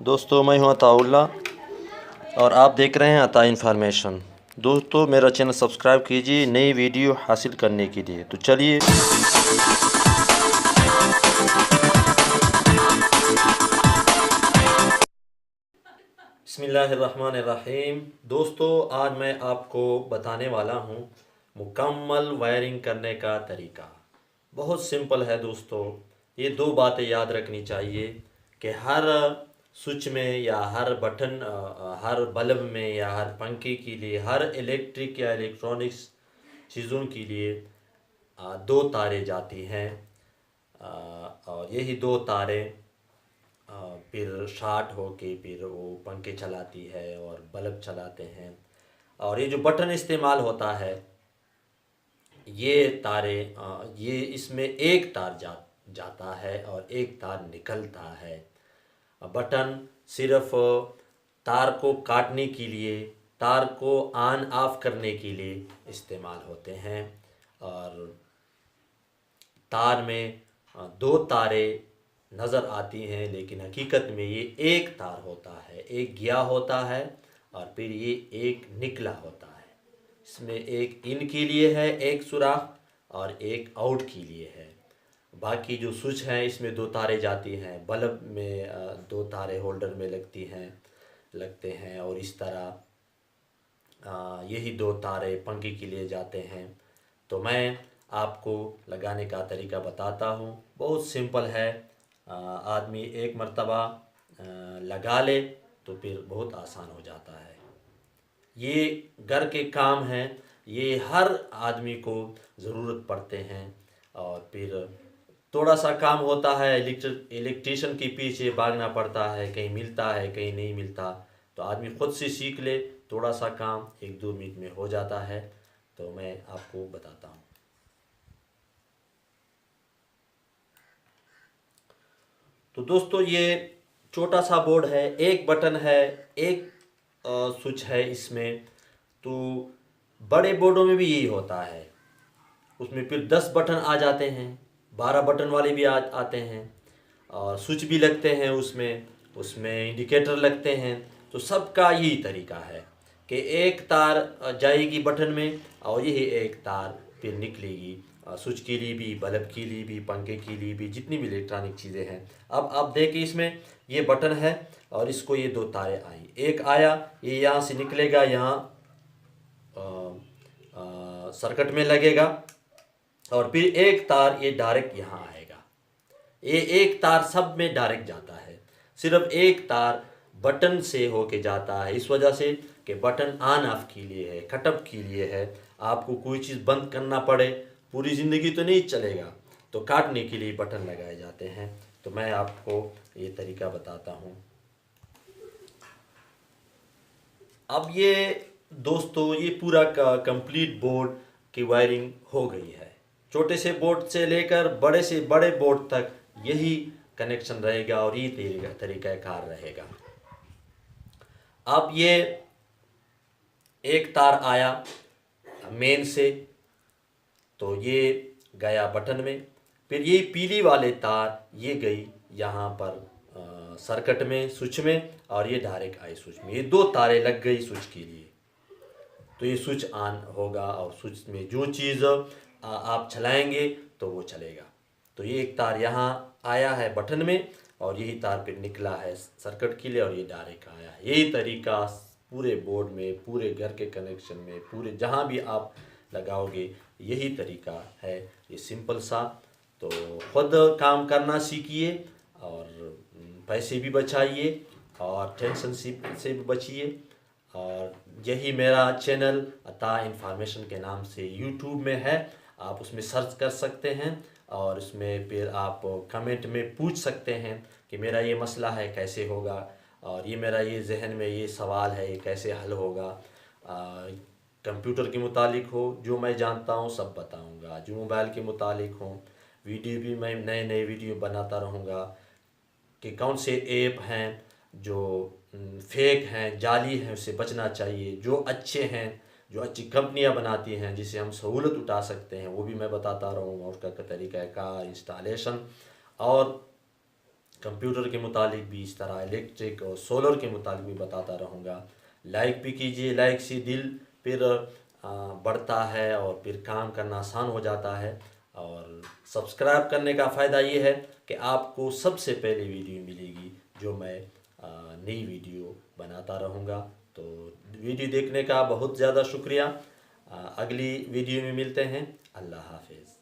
दोस्तों मैं हूं अताउल्ला और आप देख रहे हैं अता इन्फॉर्मेशन। दोस्तों मेरा चैनल सब्सक्राइब कीजिए नई वीडियो हासिल करने के लिए। तो चलिए बिस्मिल्लाहिर्रहमानिर्रहीम। दोस्तों आज मैं आपको बताने वाला हूं मुकम्मल वायरिंग करने का तरीका। बहुत सिंपल है दोस्तों। ये दो बातें याद रखनी चाहिए कि हर स्विच में या हर बटन हर बल्ब में या हर पंखे के लिए, हर इलेक्ट्रिक या इलेक्ट्रॉनिक्स चीज़ों के लिए दो तारें जाती हैं। और यही दो तारें फिर शॉर्ट होके फिर वो पंखे चलाती है और बल्ब चलाते हैं। और ये जो बटन इस्तेमाल होता है ये तारें ये इसमें एक तार जाता है और एक तार निकलता है। बटन सिर्फ तार को काटने के लिए, तार को ऑन ऑफ करने के लिए इस्तेमाल होते हैं। और तार में दो तारें नज़र आती हैं लेकिन हकीकत में ये एक तार होता है, एक गया होता है और फिर ये एक निकला होता है। इसमें एक इन के लिए है एक सुराख और एक आउट के लिए है। बाकी जो स्विच हैं इसमें दो तारें जाती हैं, बल्ब में दो तारें होल्डर में लगते हैं और इस तरह यही दो तारे पंखे के लिए जाते हैं। तो मैं आपको लगाने का तरीका बताता हूँ। बहुत सिंपल है। आदमी एक मर्तबा लगा ले तो फिर बहुत आसान हो जाता है। ये घर के काम हैं, ये हर आदमी को ज़रूरत पड़ते हैं। और फिर थोड़ा सा काम होता है, इलेक्ट्रिशियन के पीछे भागना पड़ता है, कहीं मिलता है कहीं नहीं मिलता। तो आदमी खुद से सीख ले, थोड़ा सा काम 1-2 मिनट में हो जाता है। तो मैं आपको बताता हूँ। तो दोस्तों ये छोटा सा बोर्ड है, एक बटन है, एक स्विच है इसमें। तो बड़े बोर्डों में भी यही होता है, उसमें फिर 10 बटन आ जाते हैं, 12 बटन वाले भी आते हैं और स्विच भी लगते हैं उसमें उसमें इंडिकेटर लगते हैं। तो सबका यही तरीका है कि एक तार जाएगी बटन में और यही एक तार फिर निकलेगी स्विच के लिए भी, बल्ब के लिए भी, पंखे के लिए भी, जितनी भी इलेक्ट्रॉनिक चीज़ें हैं। अब आप देखिए इसमें ये बटन है और इसको ये दो तारें आई, एक आया ये यहाँ से निकलेगा, यहाँ सर्किट में लगेगा और फिर एक तार ये डायरेक्ट यहाँ आएगा। ये एक तार सब में डायरेक्ट जाता है, सिर्फ एक तार बटन से होके जाता है। इस वजह से कि बटन ऑन ऑफ के लिए है, कटअप के लिए है। आपको कोई चीज़ बंद करना पड़े, पूरी ज़िंदगी तो नहीं चलेगा, तो काटने के लिए बटन लगाए जाते हैं। तो मैं आपको ये तरीका बताता हूँ। अब ये दोस्तों ये पूरा का कंप्लीट बोर्ड की वायरिंग हो गई है। छोटे से बोर्ड से लेकर बड़े से बड़े बोर्ड तक यही कनेक्शन रहेगा और ये तरीका कार रहेगा। अब ये एक तार आया मेन से तो ये गया बटन में, फिर ये पीली वाले तार ये गई यहाँ पर सर्किट में, स्विच में, और ये डायरेक्ट आई स्विच में। ये दो तारें लग गई स्विच के लिए तो ये स्विच ऑन होगा और स्विच में जो चीज़ आप चलाएंगे तो वो चलेगा। तो ये एक तार यहाँ आया है बटन में और यही तार फिर निकला है सर्किट के लिए और ये डायरेक्ट आया है। यही तरीका पूरे बोर्ड में, पूरे घर के कनेक्शन में, पूरे जहाँ भी आप लगाओगे यही तरीका है। ये सिंपल सा। तो खुद काम करना सीखिए और पैसे भी बचाइए और टेंशन से भी बचिए। और यही मेरा चैनल अता इन्फॉर्मेशन के नाम से यूट्यूब में है, आप उसमें सर्च कर सकते हैं और उसमें फिर आप कमेंट में पूछ सकते हैं कि मेरा ये मसला है कैसे होगा, और ये मेरा ये जहन में ये सवाल है ये कैसे हल होगा। कंप्यूटर के मुतालिक हो जो मैं जानता हूँ सब बताऊँगा, जो मोबाइल के मुतालिक हो वीडियो भी मैं नए नए वीडियो बनाता रहूँगा कि कौन से ऐप हैं जो फेक हैं, जाली हैं, उससे बचना चाहिए। जो अच्छे हैं, जो अच्छी कंपनियां बनाती हैं जिससे हम सहूलत उठा सकते हैं वो भी मैं बताता रहूँगा, उसका तरीका कार इंस्टॉलेशन। और कंप्यूटर के मुतालिक भी, इस तरह इलेक्ट्रिक और सोलर के मुतालिक भी बताता रहूँगा। लाइक भी कीजिए, लाइक से दिल फिर बढ़ता है और फिर काम करना आसान हो जाता है। और सब्सक्राइब करने का फ़ायदा ये है कि आपको सबसे पहले वीडियो मिलेगी जो मैं नई वीडियो बनाता रहूँगा। तो वीडियो देखने का बहुत ज़्यादा शुक्रिया। अगली वीडियो में मिलते हैं। अल्लाह हाफिज़।